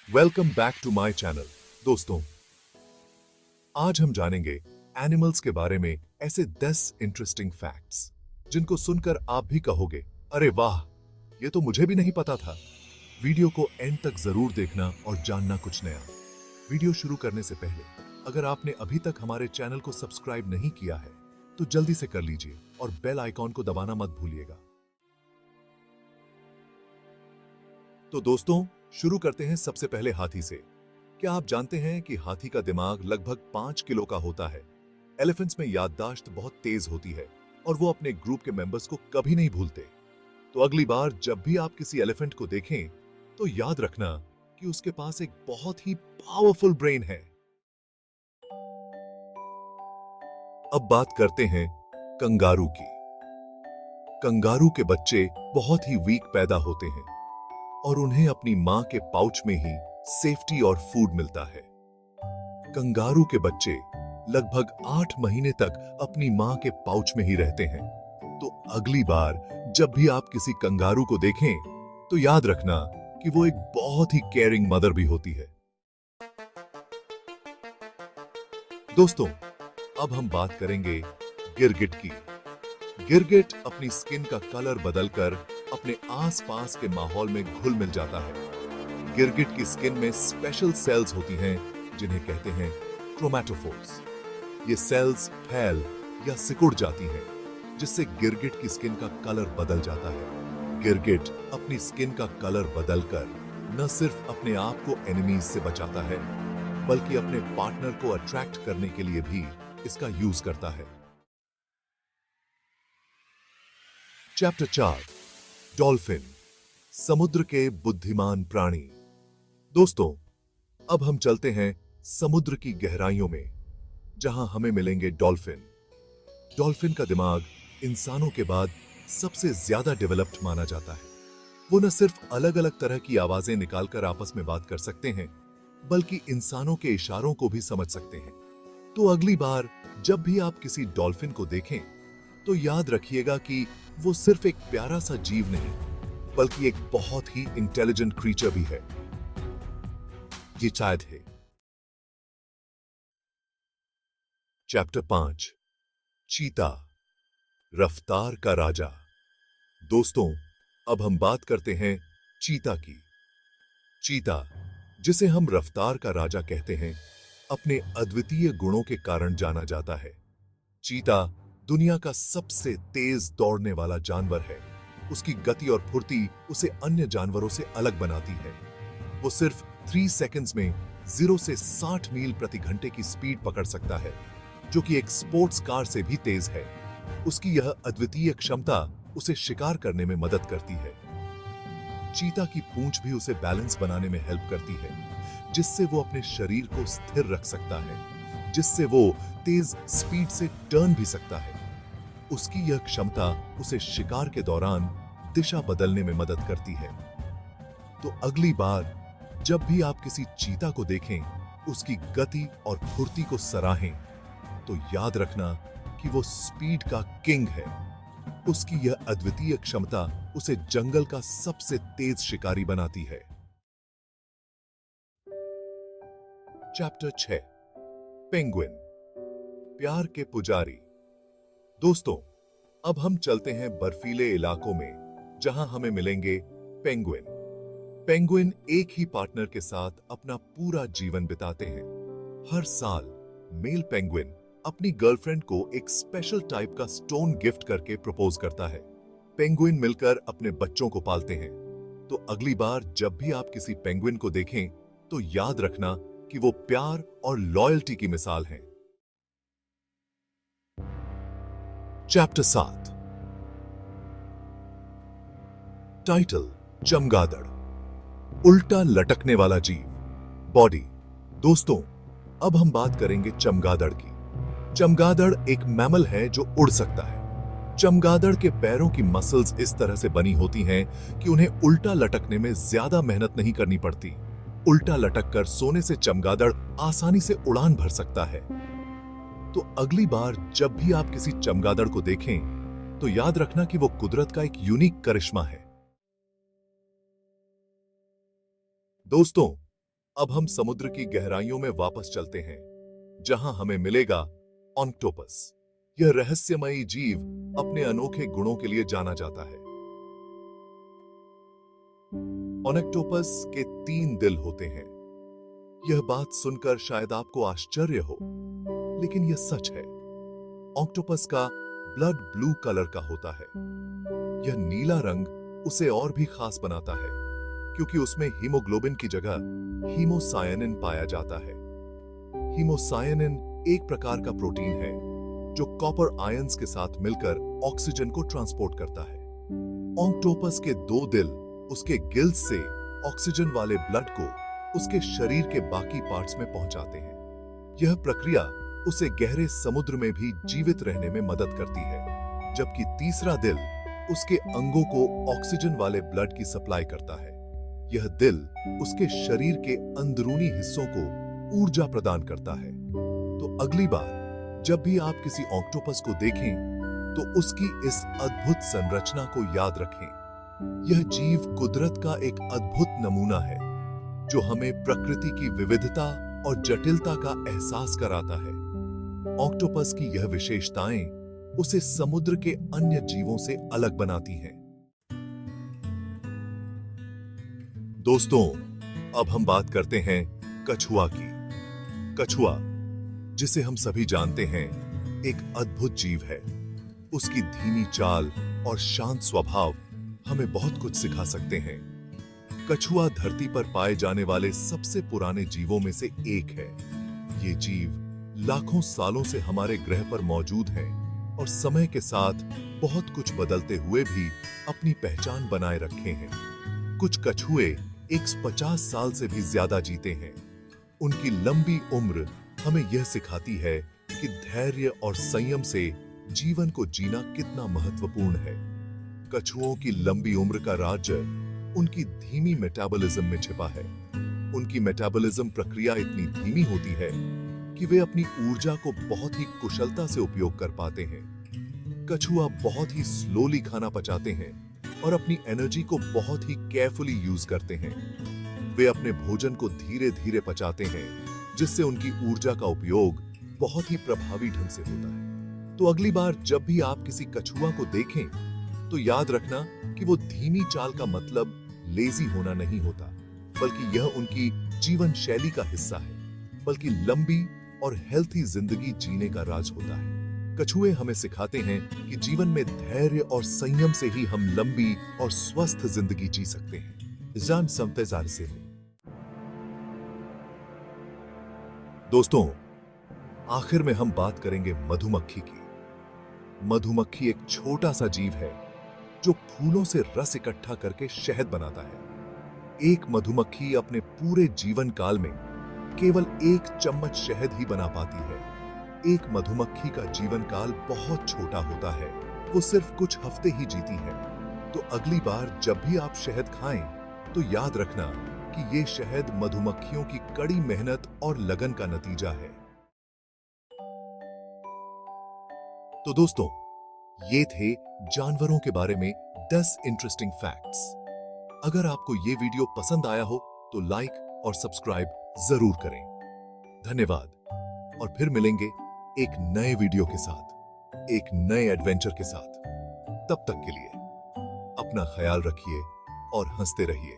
Welcome back to my channel. दोस्तों, आज हम जानेंगे एनिमल्स के बारे में ऐसे 10 इंटरेस्टिंग फैक्ट्स जिनको सुनकर आप भी कहोगे, अरे वाह, ये तो मुझे भी नहीं पता था। वीडियो को एंड तक जरूर देखना और जानना कुछ नया। वीडियो शुरू करने से पहले अगर आपने अभी तक हमारे चैनल को सब्सक्राइब नहीं किया है तो जल्दी से कर लीजिए और बेल आइकॉन को दबाना मत भूलिएगा। तो दोस्तों, शुरू करते हैं सबसे पहले हाथी से। क्या आप जानते हैं कि हाथी का दिमाग लगभग 5 किलो का होता है। एलिफेंट्स में याददाश्त बहुत तेज होती है और वो अपने ग्रुप के मेंबर्स को कभी नहीं भूलते। तो अगली बार जब भी आप किसी एलिफेंट को देखें तो याद रखना कि उसके पास एक बहुत ही पावरफुल ब्रेन है। अब बात करते हैं कंगारू की। कंगारू के बच्चे बहुत ही वीक पैदा होते हैं और उन्हें अपनी मां के पाउच में ही सेफ्टी और फूड मिलता है। कंगारू के बच्चे लगभग 8 महीने तक अपनी मां के पाउच में ही रहते हैं। तो अगली बार जब भी आप किसी कंगारू को देखें तो याद रखना कि वो एक बहुत ही केयरिंग मदर भी होती है। दोस्तों, अब हम बात करेंगे गिरगिट की। गिरगिट अपनी स्किन का कलर बदलकर अपने आसपास के माहौल में घुल मिल जाता है। गिरगिट की स्किन में स्पेशल सेल्स होती हैं जिन्हें कहते हैं क्रोमैटोफोर्स। ये सेल्स फैल या सिकुड़ जाती हैं जिससे गिरगिट की स्किन का कलर बदल जाता है। गिरगिट अपनी स्किन का कलर बदलकर न सिर्फ अपने आप को एनिमीज से बचाता है बल्कि अपने पार्टनर को अट्रैक्ट करने के लिए भी इसका यूज करता है। चैप्टर 4, डॉल्फिन, समुद्र के बुद्धिमान प्राणी। दोस्तों, अब हम चलते हैं समुद्र की गहराइयों में जहां हमें मिलेंगे डॉल्फिन। डॉल्फिन का दिमाग इंसानों के बाद सबसे ज्यादा डेवलप्ड माना जाता है। वो न सिर्फ अलग अलग तरह की आवाजें निकालकर आपस में बात कर सकते हैं बल्कि इंसानों के इशारों को भी समझ सकते हैं। तो अगली बार जब भी आप किसी डॉल्फिन को देखें तो याद रखिएगा कि वो सिर्फ एक प्यारा सा जीव नहीं बल्कि एक बहुत ही इंटेलिजेंट क्रीचर भी है। ये शायद है। चैप्टर 5, चीता, रफ्तार का राजा। दोस्तों, अब हम बात करते हैं चीता की। चीता, जिसे हम रफ्तार का राजा कहते हैं, अपने अद्वितीय गुणों के कारण जाना जाता है। चीता दुनिया का सबसे तेज दौड़ने वाला जानवर है। उसकी गति और फुर्ती उसे अन्य जानवरों से अलग बनाती है। वो सिर्फ 3 सेकंड्स में 0 से 60 मील प्रति घंटे की स्पीड पकड़ सकता है, जो कि एक स्पोर्ट्स कार से भी तेज है। उसकी यह अद्वितीय क्षमता उसे शिकार करने में मदद करती है। चीता की पूंछ भी उसे बैलेंस बनाने में हेल्प करती है, जिससे वो अपने शरीर को स्थिर रख सकता है, जिससे वो तेज स्पीड से टर्न भी सकता है। उसकी यह क्षमता उसे शिकार के दौरान दिशा बदलने में मदद करती है। तो अगली बार जब भी आप किसी चीता को देखें, उसकी गति और फुर्ती को सराहें, तो याद रखना कि वो स्पीड का किंग है। उसकी यह अद्वितीय क्षमता उसे जंगल का सबसे तेज शिकारी बनाती है। चैप्टर 6, पेंगुइन, प्यार के पुजारी। दोस्तों, अब हम चलते हैं बर्फीले इलाकों में जहां हमें मिलेंगे पेंगुइन। पेंगुइन एक ही पार्टनर के साथ अपना पूरा जीवन बिताते हैं। हर साल मेल पेंगुइन अपनी गर्लफ्रेंड को एक स्पेशल टाइप का स्टोन गिफ्ट करके प्रपोज करता है। पेंगुइन मिलकर अपने बच्चों को पालते हैं। तो अगली बार जब भी आप किसी पेंगुइन को देखें तो याद रखना कि वो प्यार और लॉयल्टी की मिसाल हैं। चैप्टर 7, टाइटल, चमगादड़, उल्टा लटकने वाला जीव, बॉडी। दोस्तों, अब हम बात करेंगे चमगादड़ की। चमगादड़ एक मैमल है जो उड़ सकता है। चमगादड़ के पैरों की मसल्स इस तरह से बनी होती हैं कि उन्हें उल्टा लटकने में ज्यादा मेहनत नहीं करनी पड़ती। उल्टा लटककर सोने से चमगादड़ आसानी से उड़ान भर सकता है। तो अगली बार जब भी आप किसी चमगादड़ को देखें तो याद रखना कि वो कुदरत का एक यूनिक करिश्मा है। दोस्तों, अब हम समुद्र की गहराइयों में वापस चलते हैं, जहां हमें मिलेगा ऑक्टोपस। यह रहस्यमयी जीव अपने अनोखे गुणों के लिए जाना जाता है। ऑक्टोपस के 3 दिल होते हैं। यह बात सुनकर शायद आपको आश्चर्य हो, लेकिन यह सच है। ऑक्टोपस का ब्लड ब्लू कलर का होता है। यह नीला रंग उसे और भी खास बनाता है, क्योंकि उसमें हीमोग्लोबिन की जगह हीमोसायनिन पाया जाता है। हीमोसायनिन एक प्रकार का प्रोटीन है जो कॉपर आयंस के साथ मिलकर ऑक्सीजन को ट्रांसपोर्ट करता है। ऑक्टोपस के 2 दिल उसके गिल्स से ऑक्सीजन वाले ब्लड को उसके शरीर के बाकी पार्ट्स में पहुंचाते हैं। यह प्रक्रिया उसे गहरे समुद्र में भी जीवित रहने में मदद करती है, जबकि तीसरा दिल उसके अंगों को ऑक्सीजन वाले ब्लड की सप्लाई करता है। यह दिल उसके शरीर के अंदरूनी हिस्सों को ऊर्जा प्रदान करता है। तो अगली बार जब भी आप किसी ऑक्टोपस को देखें, तो उसकी इस अद्भुत संरचना को याद रखें। यह जीव कुदरत का एक अद्भुत नमूना है, जो हमें प्रकृति की विविधता और जटिलता का एहसास कराता है। ऑक्टोपस की यह विशेषताएं उसे समुद्र के अन्य जीवों से अलग बनाती हैं। दोस्तों, अब हम बात करते हैं कछुआ की। कछुआ, जिसे हम सभी जानते हैं, एक अद्भुत जीव है। उसकी धीमी चाल और शांत स्वभाव हमें बहुत कुछ सिखा सकते हैं। कछुआ धरती पर पाए जाने वाले सबसे पुराने जीवों में से एक है। ये जीव लाखों सालों से हमारे ग्रह पर मौजूद है और समय के साथ बहुत कुछ बदलते हुए भी अपनी पहचान बनाए रखे हैं। कुछ कछुए 150 साल से भी ज्यादा जीते हैं। उनकी लंबी उम्र हमें यह सिखाती है कि धैर्य और संयम से जीवन को जीना कितना महत्वपूर्ण है। कछुओं की लंबी उम्र का राज उनकी धीमी मेटाबॉलिज्म में छिपा है। उनकी मेटाबॉलिज्म प्रक्रिया इतनी धीमी होती है कि वे अपनी ऊर्जा को बहुत ही कुशलता से उपयोग कर पाते हैं। कछुआ बहुत ही स्लोली खाना पचाते हैं और अपनी एनर्जी को बहुत ही केयरफुली यूज करते हैं। वे अपने भोजन को धीरे धीरे पचाते हैं, जिससे उनकी ऊर्जा का उपयोग बहुत ही प्रभावी ढंग से होता है। तो अगली बार जब भी आप किसी कछुआ को देखें, तो याद रखना कि वो धीमी चाल का मतलब लेजी होना नहीं होता, बल्कि यह उनकी जीवन शैली का हिस्सा है, बल्कि लंबी और हेल्थी जिंदगी जीने का राज होता है। कछुए हमें सिखाते हैं कि जीवन में धैर्य और संयम से ही हम लंबी और स्वस्थ जिंदगी जी सकते हैं। जान समतेजार से। दोस्तों, आखिर में हम बात करेंगे मधुमक्खी की। मधुमक्खी एक छोटा सा जीव है जो फूलों से रस इकट्ठा करके शहद बनाता है। एक मधुमक्खी अपने पूरे जीवन काल में केवल 1 चम्मच शहद ही बना पाती है। एक मधुमक्खी का जीवन काल बहुत छोटा होता है, वो सिर्फ कुछ हफ्ते ही जीती है। तो अगली बार जब भी आप शहद खाएं, तो याद रखना कि ये शहद मधुमक्खियों की कड़ी मेहनत और लगन का नतीजा है। तो दोस्तों, ये थे जानवरों के बारे में 10 इंटरेस्टिंग फैक्ट्स। अगर आपको ये वीडियो पसंद आया हो तो लाइक और सब्सक्राइब जरूर करें। धन्यवाद, और फिर मिलेंगे एक नए वीडियो के साथ, एक नए एडवेंचर के साथ। तब तक के लिए अपना ख्याल रखिए और हंसते रहिए।